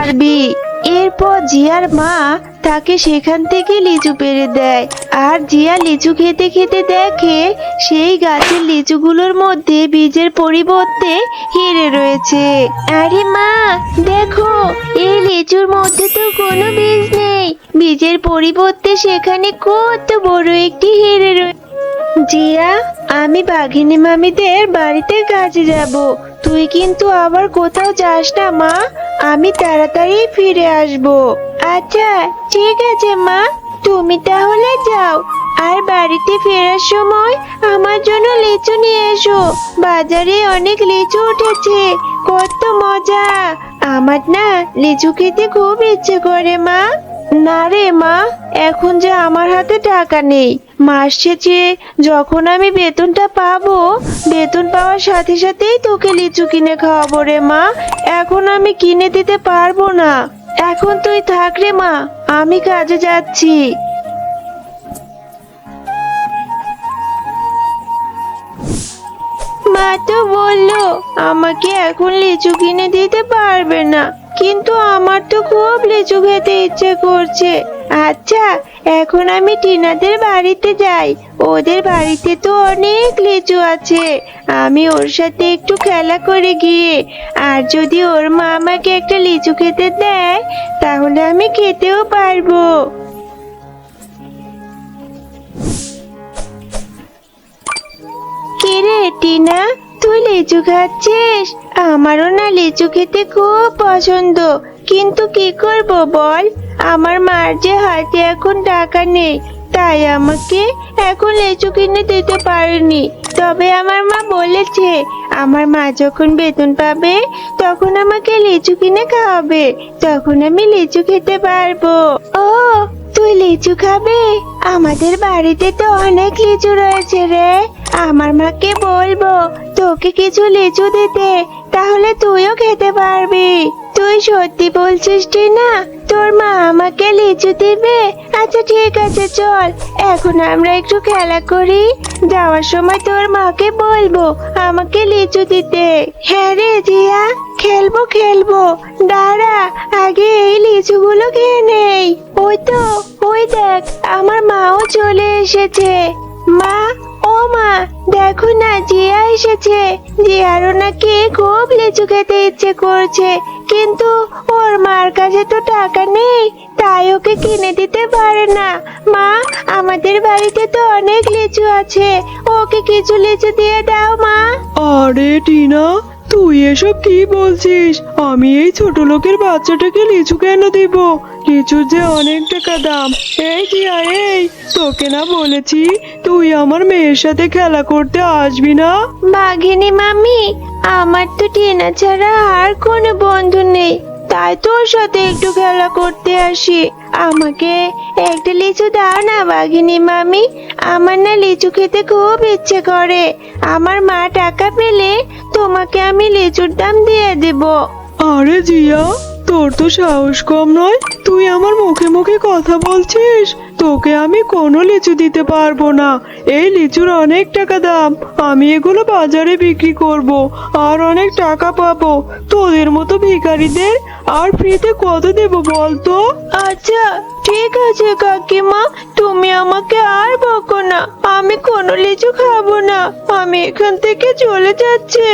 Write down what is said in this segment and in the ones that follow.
পারবি। এরপর জিয়ার মা তাকে সেখান থেকে লিচু পেড়ে দেয়। আর জিয়া লিচু খেতে খেতে দেখে সেই গাছের লিচুগুলোর মধ্যে বীজের পরিবর্তে হিরে রয়েছে। আরে মা, দেখো, এই লিচুর মধ্যে তো কোনো বীজ নেই, বীজের পরিবর্তে সেখানে কত বড় একটি হিরে রয়েছে। জিয়া, আমি বাঘিনী মামিদের বাড়িতে কাজে যাব, তুই কিন্তু আবার কোথাও যাস না মা, আমি তাড়াতাড়ি ফিরে আসব। আচ্ছা, ঠিক আছে মা, তুমি তাহলে যাও। আর বাড়িতে ফেরার সময় আমার জন্য লিচু নিয়ে এসো, বাজারে অনেক লিচু উঠেছে, কত মজা। আমার না লিচু খেতে খুব ইচ্ছে করে মা। না রে মা, এখন যে আমার হাতে টাকা নেই, মাস শেষে যখন আমি বেতনটা পাবো, বেতন পাওয়ার সাথে সাথেই তোকে লিচু কিনে খাওয়াবো রে মা, এখন আমি কিনে দিতে পারবো না। এখন তুই থাক রে মা, আমি কাজে যাচ্ছি। মা তো বললো আমাকে এখন লিচু কিনে দিতে পারবে না, কিন্তু আমার তো খুব লিচু খেতে ইচ্ছে করছে। আচ্ছা, এখন আমি টিনাদের বাড়িতে যাই, ওদের বাড়িতে তো অনেক লিচু আছে, আমি ওর সাথে একটু খেলা করে গিয়ে, আর যদি ওর মা আমাকে একটা লিচু খেতে দেয় তাহলে আমি খেতেও পারবো। কিরে টিনা, তুই লিচু খাচ্ছিস? আমারও না লিচু খেতে খুব পছন্দ, কিন্তু কি করব বল, আমার মার যে হাতে এখন টাকা নেই, তাই আমাকে এখন লিচু কিনে দিতে পারেনি। তবে আমার মা বলেছে আমার মা যখন বেতন পাবে তখন আমাকে লিচু কিনে খাওয়াবে, তখন আমি লিচু খেতে পারবো। ও, তুই লিচু খাবে? আমাদের বাড়িতে তো অনেক লিচু রয়েছে রে, আমার মাকে বলবো তোকে কিছু লিচু দিতে, তাহলে তুইও খেতে পারবি। তুই সত্যি বলছিস টিনা, তোর মা আমাকে লিচু দিবে? আচ্ছা ঠিক আছে, চল এখন আমরা একটু খেলা করি, যাওয়ার সময় তোর মাকে বলবো আমাকে লিচু দিতে। হ্যাঁ রে জিয়া, খেলবো খেলবো, দাঁড়া আগে এই লিচুগুলো খেয়ে নেই। ওই তো, ওই দেখ আমার মাও চলে এসেছে। মা, ও মা, দেখো না জিয়া এসেছে, জিয়ারও নাকি খুব লিচু খেতে ইচ্ছে করছে, কিন্তু ওর মার কাছে তো টাকা নেই, তাই ওকে কিনে দিতে পারে না। মা, আমাদের বাড়িতে তো অনেক লিচু আছে, ওকে কিছু লিচু দিয়ে দাও মা। আরে টিনা, তুই এসব কি বলছিস? আমি এই ছোট লোকের বাচ্চাটাকে লিচু কেন দিব? লিচুর যে অনেক টাকা দাম। এই জিয়া, এই তোকে না বলেছি তুই আমার মেয়ের সাথে খেলা করতে আসবি না? বাঘিনী মামি, আমার তো টিনা ছাড়া আর কোনো বন্ধু নেই, তাই তোর সাথে একটু খেলা করতে আসি। আমাকে একটা লিচু দাও না বাঘিনী মামি, আমার না লিচু খেতে খুব ইচ্ছে করে, আমার মা টাকা পেলে তোমাকে আমি লিচুর দাম দিয়ে দেব। আরে জিয়া, তোর তো সাহস কম নয়, তুই আমার মুখে মুখে কথা বলছিস? তোকে আমি কোনো লিচু দিতে পারবো না, এই লিচুর অনেক টাকা দাম, আমি এগুলো বাজারে বিক্রি করব আর অনেক টাকা পাবো। তোদের মতো ভিখারিদের আর ফ্রিতে কত দেব বলতো? আচ্ছা ঠিক আছে কাকিমা, তুমি আমাকে আর বকো না, আমি কোনো লিচু খাবো না, আমি এখান থেকে চলে যাচ্ছি।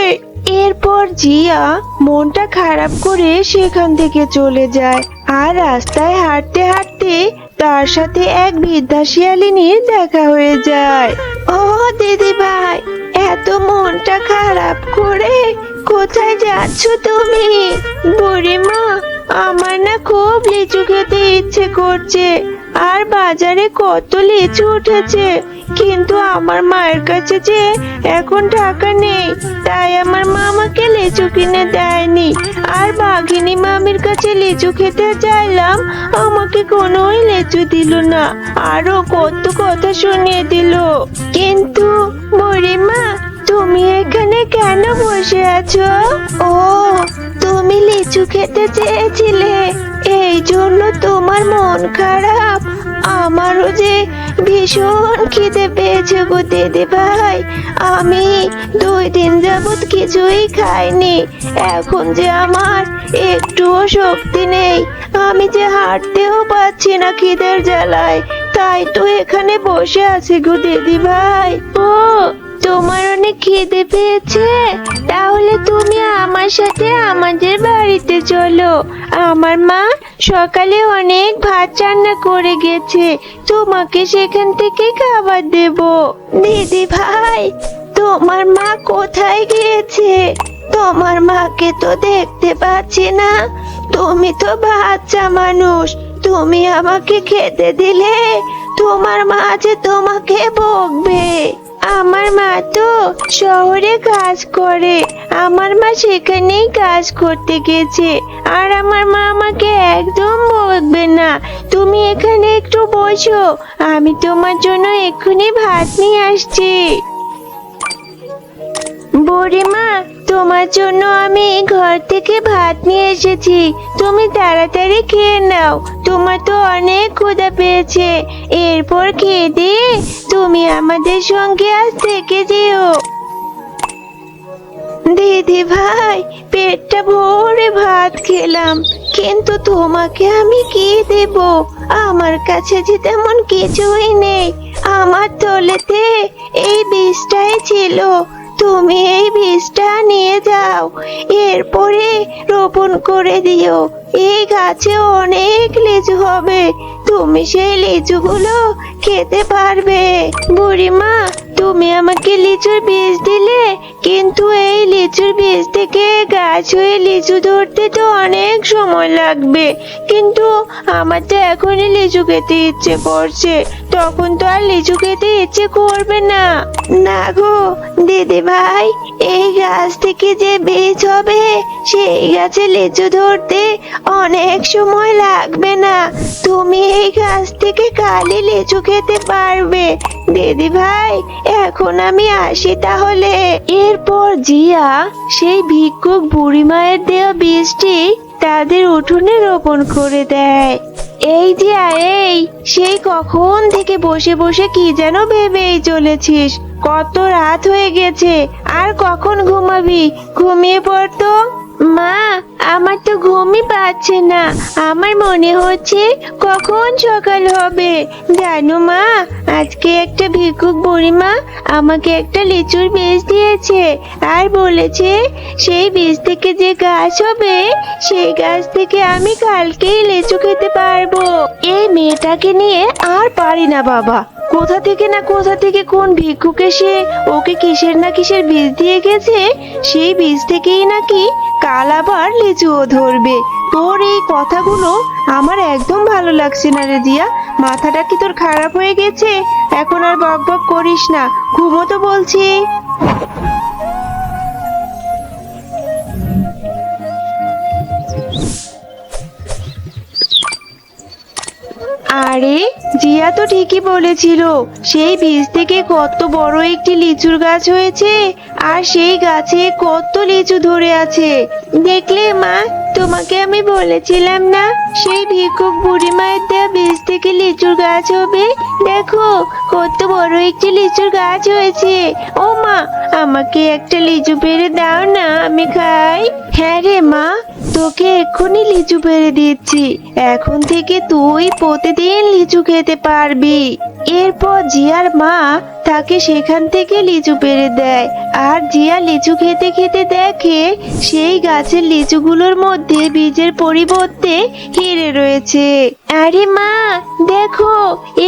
এরপর জিয়া মনটা খারাপ করে সেখান থেকে চলে যায়। আর রাস্তায় হাঁটতে হাঁটতে তার সাথে এক বৃদ্ধা শিয়ালিনীর দেখা হয়ে যায়। ও দিদি ভাই, এত মনটা খারাপ করে কোথায় যাচ্ছ তুমি? বুড়িমা, আমার না খুব লিচু খেতে ইচ্ছে করছে, আর বাজারে কত লিচু উঠেছে, কিন্তু আমার মায়ের কাছে যে এখন টাকা নেই, তাই আমার মা আমাকে লিচু কিনে দেয়নি। আর বাঘিনী মামির কাছে লিচু খেতে চাইলাম, আমাকে কোনোই লিচু দিল না, আরো কত কথা শুনিয়ে দিল। কিন্তু বুড়িমা, তুমি এখানে কেন বসে আছো? ও, তুমি তুমি লিচু খেতে চেয়েছিলে, এই জন্য তোমার মন খারাপ। আমারও যে ভীষণ খিদে পেয়েছে গো দিদি ভাই। আমি 2 দিন যাবত কিছুই খাইনি। এখন যে আমার একটুও শক্তি নেই, আমি যে হাঁটতেও পারছি না খিদের জ্বালায়। তাই তো এখানে বসে আছি গো দিদি ভাই। ও, তোমার অনেক খিদে পেয়েছে? তাহলে তুমি আমার সাথে আমাদের বাড়িতে চলো। আমার মা সকালে অনেক ভাত রান্না করে গেছে, তোমাকে সেখান থেকে খাবার দেব। দিদি ভাই, তোমার মা কোথায় গিয়েছে? তোমার মাকে তো দেখতে পাচ্ছি না। তুমি তো বাচ্চা মানুষ, তুমি আমাকে খেতে দিলে তোমার মা যে তোমাকে বকবে। আমার মা তো শহরে কাজ করে, আমার মা সেখানেই কাজ করতে গেছে। আর আমার মা আমাকে একদম বকবে না। তুমি এখানে একটু বসো, আমি তোমার জন্য এক্ষুনি ভাত নিয়ে আসছি। বুড়িমা, তোমার জন্য আমি ঘর থেকে ভাত নিয়ে এসেছি, তুমি তাড়াতাড়ি খেয়ে নাও। তোমার তো অনেক ক্ষুধা পেয়েছে। এরপর খেয়ে দিয়ে তুমি আমাদের সঙ্গে আজ থেকে যেও। দিদি ভাই, পেটটা ভরে ভাত খেলাম, কিন্তু তোমাকে আমি কি দেব? আমার কাছে যে তেমন কিছুই নেই। আমার থলেতে এই বীজটাই ছিল, তুমি এই বীজটা নিয়ে যাও, এরপরে রোপণ করে দিও। এই গাছে অনেক লিচু হবে, তুমি সেই লিচুগুলো খেতে পারবে। বুড়িমা, তুমি আমাকে লিচুর বীজ দিলে, কিন্তু এই লিচুর বীজ থেকে গাছ হয়ে লিচু ধরতে তো অনেক সময় লাগবে। কিন্তু আমার তো এখনই লিচু খেতে ইচ্ছে করছে, তখন তো আর লিচু খেতে ইচ্ছে করবে না। না গো দিদি ভাই, এই গাছ থেকে যে বীজ হবে সেই গাছে লিচু ধরতে অনেক সময় লাগবে না। তুমি এই গাছ থেকে কালই লিচু খেতে পারবে। দিদি ভাই, এখন আমি আসি তাহলে। এরপর জিয়া সেই ভিক্ষুক বুড়িমায়ের দেওয়া বীজটি তাদের উঠোনে রোপণ করে দেয়। এই জিয়া, এই সেই কখন থেকে বসে বসে কি যেন ভেবেই চলেছিস। কত রাত হয়ে গেছে, আর কখন ঘুমাবি? ঘুমিয়ে পড়তো। মা, আমার তো ঘুমই পাচ্ছে না। আমার মনে হচ্ছে কখন সকাল হবে। জানো মা, আজকে একটা ভিক্ষুক বুড়িমা আমাকে একটা লিচুর বীজ দিয়েছে, আর বলেছে সেই বীজ থেকে যে গাছ হবে সেই গাছ থেকে আমি কালকেই লিচু খেতে পারবো। এই মেয়েটাকে নিয়ে আর পারি না বাবা। কোথা থেকে না কোথা থেকে কোন ভিক্ষুক এসে ওকে কিসের না কিসের বীজ দিয়ে গেছে, সেই বীজ থেকেই নাকি কাল আবার লিচুও ধরবে। তোর এই কথাগুলো আমার একদম ভালো লাগছে না রে জিয়া। মাথাটা কি তোর খারাপ হয়ে গেছে? এখন আর বক বক করিস না, ঘুমো তো বলছি। আরে, জিয়া তো ঠিকই বলেছিল, সেই বীজ থেকে কত বড় একটি লিচুর গাছ হয়েছে, আর সেই গাছে কত লিচু ধরে আছে। দেখলে মা, তোমাকে আমি বলেছিলাম না সেই ভিক্ষুক বুড়িমায়ের দেওয়া বীজ থেকে লিচুর গাছ হবে। দেখো কত বড় একটি লিচুর গাছ হয়েছে। ও মা, আমাকে একটা লিচু পেড়ে দাও না, আমি খাই। হ্যাঁ রে মা, তোকে এক্ষুনি লিচু পেড়ে দিচ্ছি। এখন থেকে তুই প্রতিদিন লিচু খেতে পারবি। এরপর জিয়ার মা তাকে সেখান থেকে লিচু পেড়ে দেয়, আর জিয়া লিচু খেতে খেতে দেখে সেই গাছের লিচুগুলোর মধ্যে বীজের পরিবর্তে হিরে রয়েছে। আরে মা, দেখো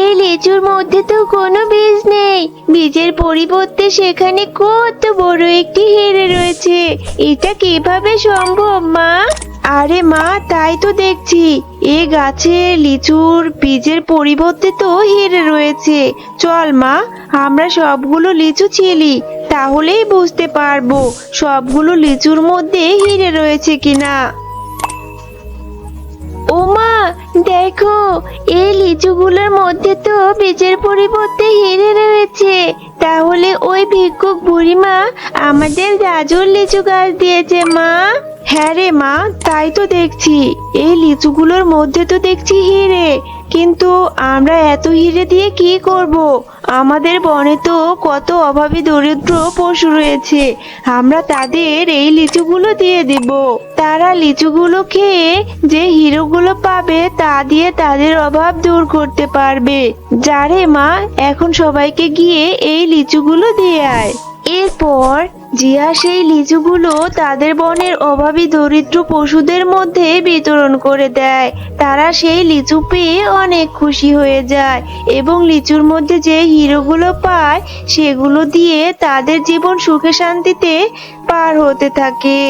এই লিচুর মধ্যে তো কোনো বীজ নেই, বীজের পরিবর্তে সেখানে কত বড় একটি হিরে রয়েছে। এটা কিভাবে সম্ভব মা? আরে মা, তাই তো দেখছি, এ গাছে লিচুর বীজের পরিবর্তে তো হিরে রয়েছে। চল মা, আমরা সবগুলো লিচু ছিলি, তাহলেই বুঝতে পারবো সবগুলো লিচুর মধ্যে হিরে রয়েছে কিনা। ও মা, দেখো এই লিচুগুলোর মধ্যে তো বীজের পরিবর্তে হিরে রয়েছে। তাহলে ওই ভিক্ষুক বুড়িমা আমাদের গাজর লিচু গাছ দিয়েছে মা। হ্যাঁ রে মা, তাই তো দেখছি। এই লিচুগুলোর মধ্যে তো দেখছি হিরে, কিন্তু আমরা এত হিরে দিয়ে কি করব? আমাদের বনে তো কত অভাবী দরিদ্র পশু রয়েছে, আমরা তাদের এই লিচুগুলো দিয়ে দেব। তারা লিচুগুলো খেয়ে যে হিরোগুলো পাবে তা দিয়ে তাদের অভাব দূর করতে পারবে। যা রে মা, এখন সবাইকে গিয়ে এই লিচুগুলো দিয়ে আয়। এরপর জিয়া সেই লিচুগুলো তাদের বনের অভাবী দরিদ্র পশুদের মধ্যে বিতরণ করে দেয়। তারা সেই লিচু পেয়ে অনেক খুশি হয়ে যায় এবং লিচুর মধ্যে যে হিরোগুলো পায় সেগুলো দিয়ে তাদের জীবন সুখে শান্তিতে পার হতে থাকে।